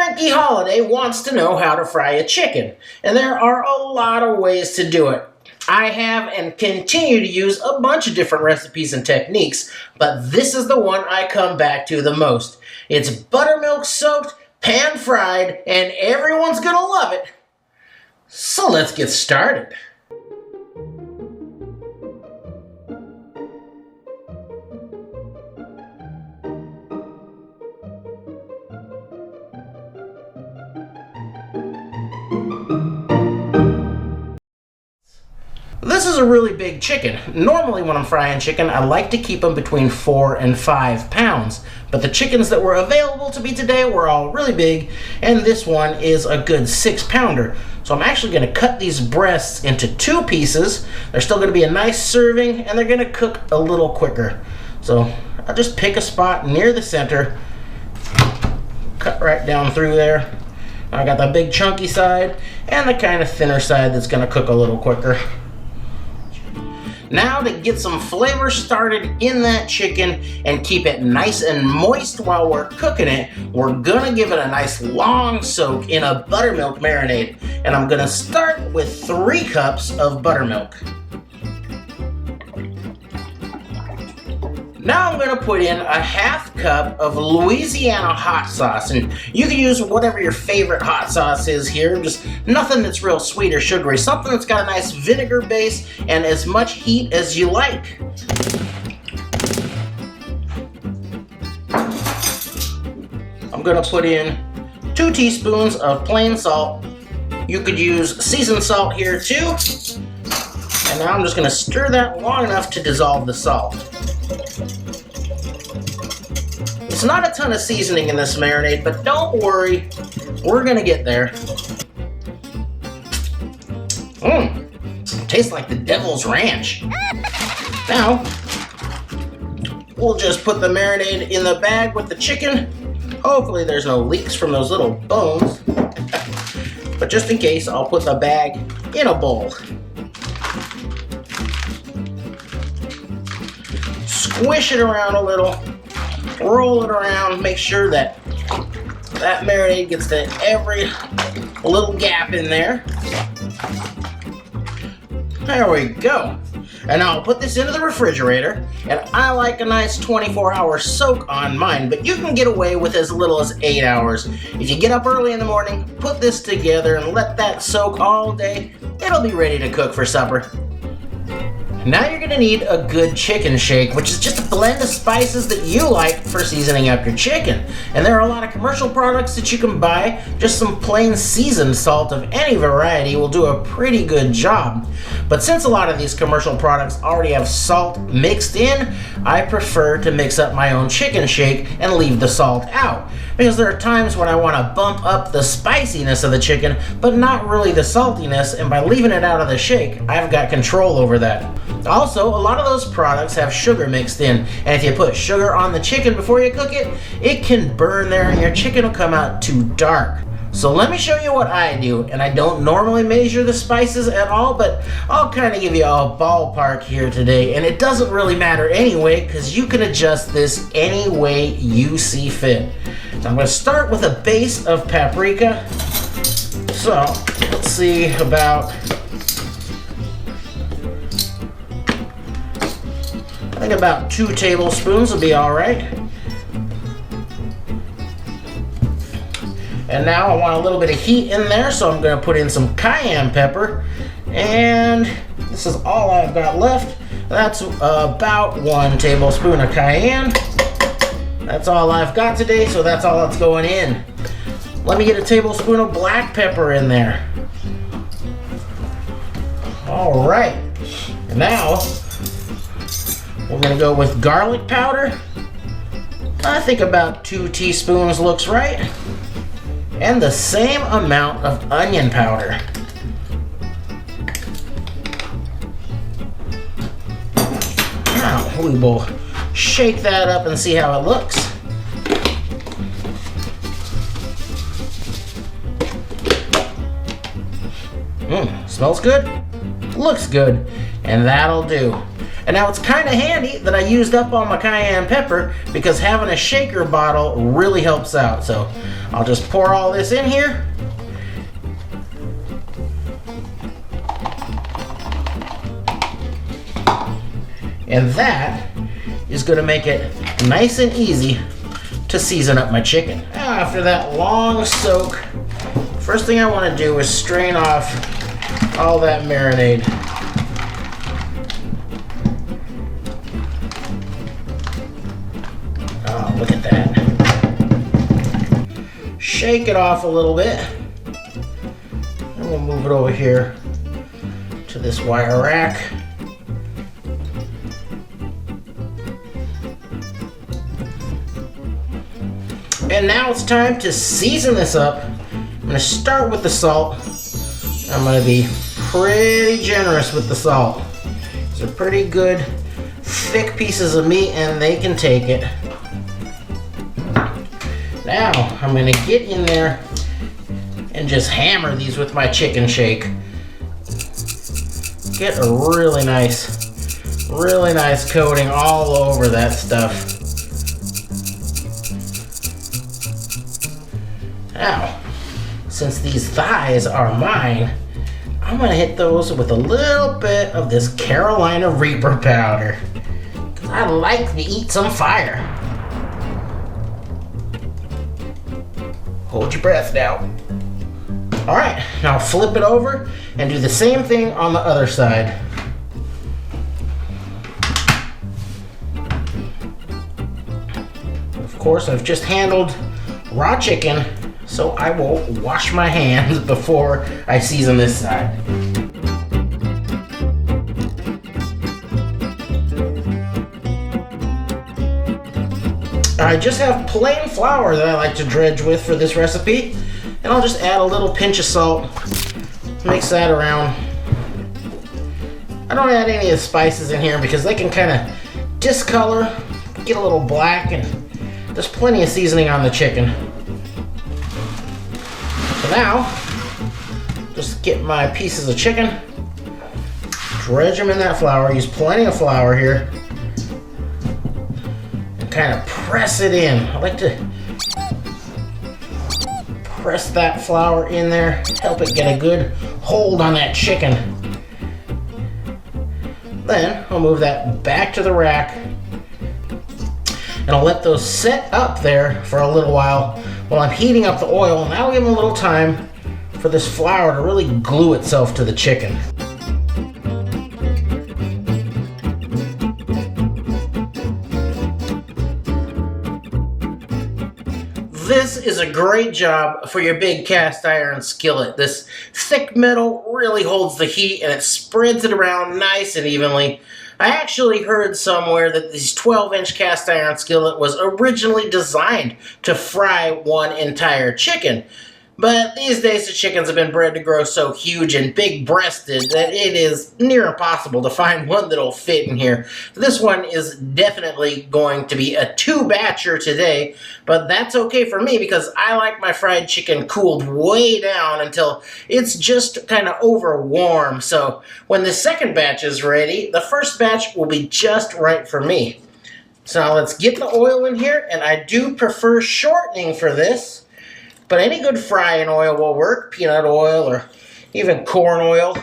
Frankie Holiday wants to know how to fry a chicken, and there are a lot of ways to do it. I have and continue to use a bunch of different recipes and techniques, but this is the one I come back to the most. It's buttermilk soaked, pan fried, and everyone's gonna love it. So let's get started. This is a really big chicken. Normally when I'm frying chicken, I like to keep them between 4 and 5 pounds. But the chickens that were available to me today were all really big, and this one is a good 6-pounder. So I'm actually going to cut these breasts into 2 pieces. They're still going to be a nice serving, and they're going to cook a little quicker. So I'll just pick a spot near the center, cut right down through there. I got the big chunky side and the kind of thinner side that's going to cook a little quicker. Now to get some flavor started in that chicken and keep it nice and moist while we're cooking it, we're gonna give it a nice long soak in a buttermilk marinade. And I'm gonna start with 3 cups of buttermilk. Now I'm going to put in a 1/2 cup of Louisiana hot sauce, and you can use whatever your favorite hot sauce is here, just nothing that's real sweet or sugary, something that's got a nice vinegar base and as much heat as you like. I'm going to put in 2 teaspoons of plain salt. You could use seasoned salt here too. And now I'm just going to stir that long enough to dissolve the salt. It's not a ton of seasoning in this marinade, but don't worry, we're gonna get there. Tastes like the devil's ranch. Now, we'll just put the marinade in the bag with the chicken. Hopefully there's no leaks from those little bones. But just in case, I'll put the bag in a bowl. Squish it around a little. Roll it around, make sure that marinade gets to every little gap in there. There we go. And now I'll put this into the refrigerator, and I like a nice 24-hour soak on mine, but you can get away with as little as 8 hours. If you get up early in the morning, put this together and let that soak all day, it'll be ready to cook for supper. Now you're gonna need a good chicken shake, which is just a blend of spices that you like for seasoning up your chicken. And there are a lot of commercial products that you can buy. Just some plain seasoned salt of any variety will do a pretty good job. But since a lot of these commercial products already have salt mixed in, I prefer to mix up my own chicken shake and leave the salt out. Because there are times when I want to bump up the spiciness of the chicken, but not really the saltiness, and by leaving it out of the shake, I've got control over that. Also, a lot of those products have sugar mixed in, and if you put sugar on the chicken before you cook it, it can burn there and your chicken will come out too dark. So let me show you what I do, and I don't normally measure the spices at all, but I'll kind of give you a ballpark here today, and it doesn't really matter anyway, because you can adjust this any way you see fit. So I'm going to start with a base of paprika. So let's see, I think about 2 tablespoons will be all right. And now I want a little bit of heat in there, so I'm going to put in some cayenne pepper. And this is all I've got left. That's about 1 tablespoon of cayenne. That's all I've got today, so that's all that's going in. Let me get a tablespoon of black pepper in there. All right. And now we're going to go with garlic powder. I think about 2 teaspoons looks right. And the same amount of onion powder. Now we will shake that up and see how it looks. Smells good, looks good, and that'll do. And now it's kind of handy that I used up all my cayenne pepper because having a shaker bottle really helps out. So I'll just pour all this in here. And that is going to make it nice and easy to season up my chicken. Now, after that long soak, first thing I want to do is strain off all that marinade. Oh, look at that. Shake it off a little bit. And we'll move it over here to this wire rack. And now it's time to season this up. I'm going to start with the salt. I'm going to be pretty generous with the salt. These are pretty good, thick pieces of meat and they can take it. Now, I'm going to get in there and just hammer these with my chicken shake. Get a really nice coating all over that stuff. Now, since these thighs are mine, I'm going to hit those with a little bit of this Carolina Reaper powder. Because I like to eat some fire. Hold your breath now. Alright, now flip it over and do the same thing on the other side. Of course, I've just handled raw chicken, so I will wash my hands before I season this side. I just have plain flour that I like to dredge with for this recipe, and I'll just add a little pinch of salt, mix that around. I don't add any of the spices in here because they can kind of discolor, get a little black, and there's plenty of seasoning on the chicken. So now, just get my pieces of chicken, dredge them in that flour, use plenty of flour here, and kind of press it in. I like to press that flour in there, help it get a good hold on that chicken. Then I'll move that back to the rack and I'll let those set up there for a little while I'm heating up the oil, and that'll give them a little time for this flour to really glue itself to the chicken. This is a great job for your big cast iron skillet. This thick metal really holds the heat and it spreads it around nice and evenly. I actually heard somewhere that this 12-inch cast iron skillet was originally designed to fry one entire chicken. But these days the chickens have been bred to grow so huge and big-breasted that it is near impossible to find one that'll fit in here. This one is definitely going to be a 2-batcher today, but that's okay for me because I like my fried chicken cooled way down until it's just kind of over warm. So when the second batch is ready, the first batch will be just right for me. So now let's get the oil in here, and I do prefer shortening for this. But any good frying oil will work, peanut oil or even corn oil.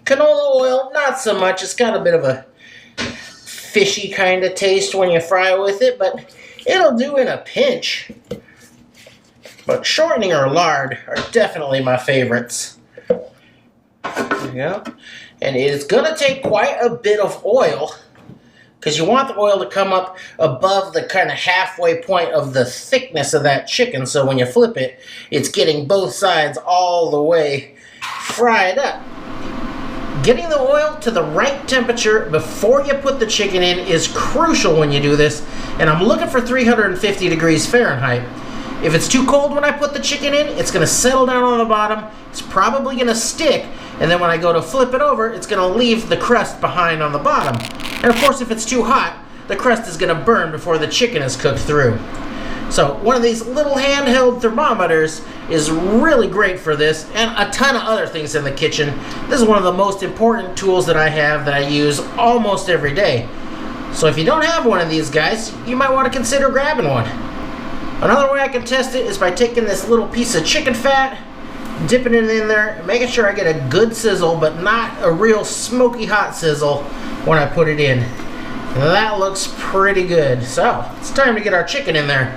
Canola oil, not so much. It's got a bit of a fishy kind of taste when you fry with it, but it'll do in a pinch. But shortening or lard are definitely my favorites. There you go. And it's going to take quite a bit of oil, because you want the oil to come up above the kind of halfway point of the thickness of that chicken, so when you flip it, it's getting both sides all the way fried up. Getting the oil to the right temperature before you put the chicken in is crucial when you do this, and I'm looking for 350 degrees Fahrenheit. If it's too cold when I put the chicken in, it's going to settle down on the bottom, it's probably going to stick, and then when I go to flip it over, it's going to leave the crust behind on the bottom. And of course, if it's too hot, the crust is going to burn before the chicken is cooked through. So one of these little handheld thermometers is really great for this, and a ton of other things in the kitchen. This is one of the most important tools that I have that I use almost every day. So if you don't have one of these guys, you might want to consider grabbing one. Another way I can test it is by taking this little piece of chicken fat, dipping it in there, making sure I get a good sizzle, but not a real smoky hot sizzle when I put it in. That looks pretty good. So it's time to get our chicken in there.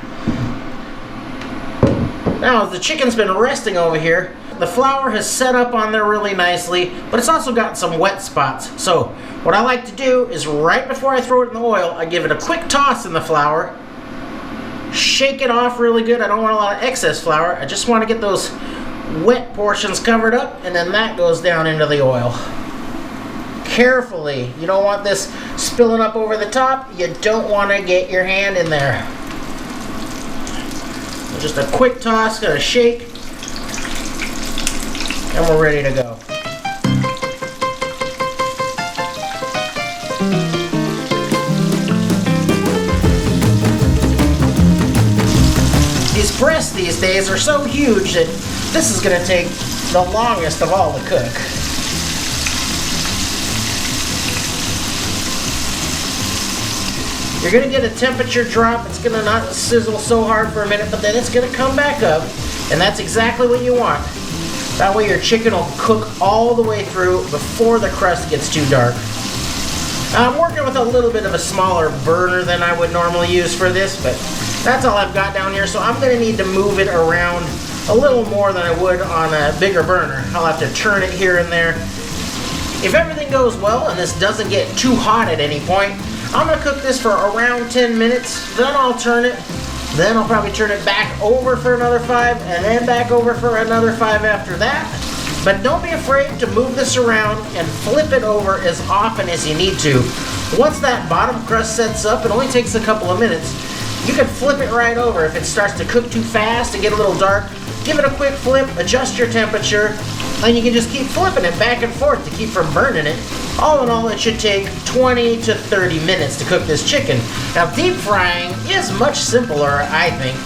Now, the chicken's been resting over here. The flour has set up on there really nicely, but it's also got some wet spots. So what I like to do is right before I throw it in the oil, I give it a quick toss in the flour, shake it off really good. I don't want a lot of excess flour. I just want to get those wet portions covered up, and then that goes down into the oil. Carefully. You don't want this spilling up over the top. You don't want to get your hand in there. Just a quick toss, gonna shake, and we're ready to go. These breasts these days are so huge that this is gonna take the longest of all to cook. You're gonna get a temperature drop. It's gonna not sizzle so hard for a minute, but then it's gonna come back up, and that's exactly what you want. That way your chicken will cook all the way through before the crust gets too dark. Now, I'm working with a little bit of a smaller burner than I would normally use for this, but that's all I've got down here, so I'm gonna need to move it around a little more than I would on a bigger burner. I'll have to turn it here and there. If everything goes well and this doesn't get too hot at any point, I'm going to cook this for around 10 minutes, then I'll turn it, then I'll probably turn it back over for another 5, and then back over for another 5 after that. But don't be afraid to move this around and flip it over as often as you need to. Once that bottom crust sets up, it only takes a couple of minutes. You can flip it right over. If it starts to cook too fast and get a little dark, give it a quick flip, adjust your temperature, and you can just keep flipping it back and forth to keep from burning it. All in all, it should take 20 to 30 minutes to cook this chicken. Now, deep frying is much simpler, I think,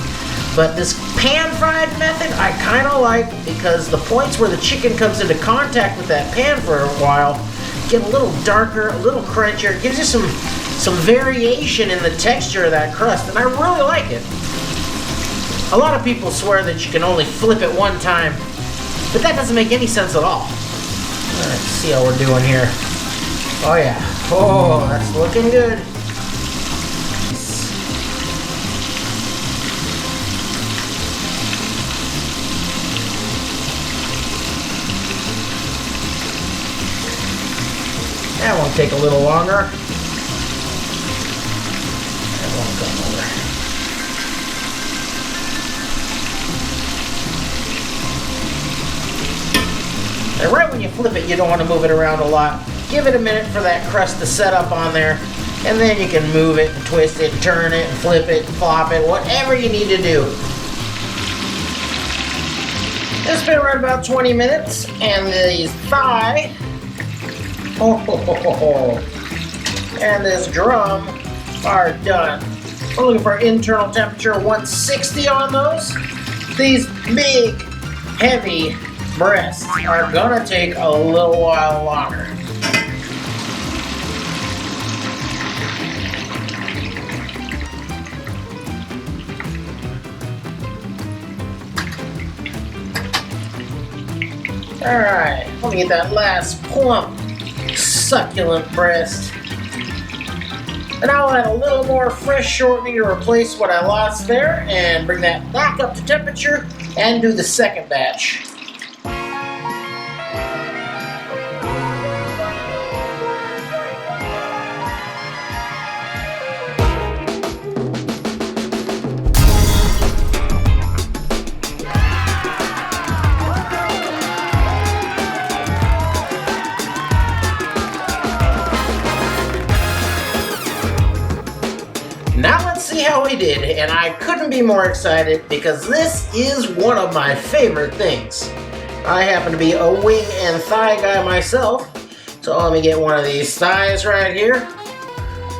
but this pan-fried method I kind of like, because the points where the chicken comes into contact with that pan for a while get a little darker, a little crunchier. It gives you some variation in the texture of that crust, and I really like it. A lot of people swear that you can only flip it one time, but that doesn't make any sense at all. Let's see how we're doing here. Oh yeah. Oh, that's looking good. That won't take a little longer. That won't go over. And right when you flip it, you don't want to move it around a lot. Give it a minute for that crust to set up on there, and then you can move it and twist it, and turn it, and flip it, and flop it, whatever you need to do. It's been right about 20 minutes, and these thigh, and this drum are done. We're looking for internal temperature 160 on those. These big, heavy breasts are gonna take a little while longer. Alright, let me get that last plump, succulent breast. And I'll add a little more fresh shortening to replace what I lost there and bring that back up to temperature and do the second batch. Now let's see how we did, and I couldn't be more excited because this is one of my favorite things. I happen to be a wing and thigh guy myself, so let me get one of these thighs right here.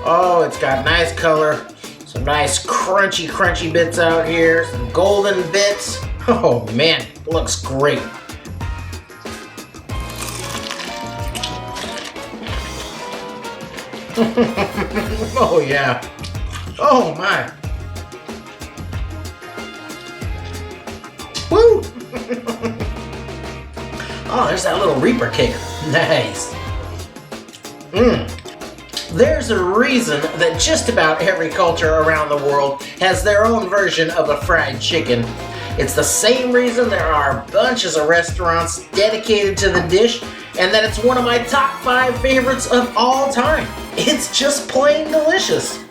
Oh, it's got nice color, Some nice crunchy bits out here. Some golden bits. Oh man, looks great. Oh yeah. Oh my. Woo! Oh, there's that little Reaper cake. Nice. There's a reason that just about every culture around the world has their own version of a fried chicken. It's the same reason there are bunches of restaurants dedicated to the dish, and that it's one of my top 5 favorites of all time. It's just plain delicious.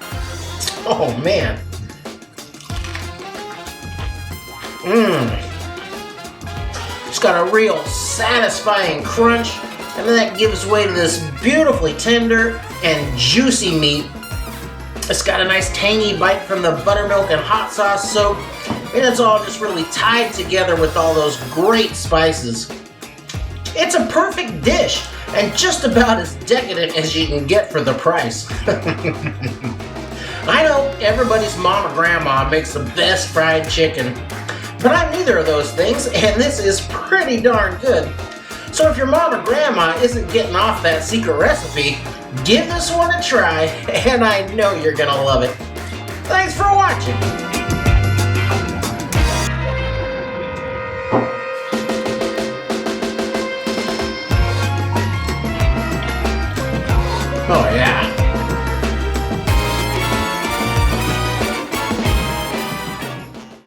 Oh man. It's got a real satisfying crunch, and then that gives way to this beautifully tender and juicy meat. It's got a nice tangy bite from the buttermilk and hot sauce soak, and it's all just really tied together with all those great spices. It's a perfect dish, and just about as decadent as you can get for the price. I know everybody's mom or grandma makes the best fried chicken, but I'm neither of those things, and this is pretty darn good. So if your mom or grandma isn't getting off that secret recipe, give this one a try, and I know you're gonna love it. Thanks for watching. Oh yeah.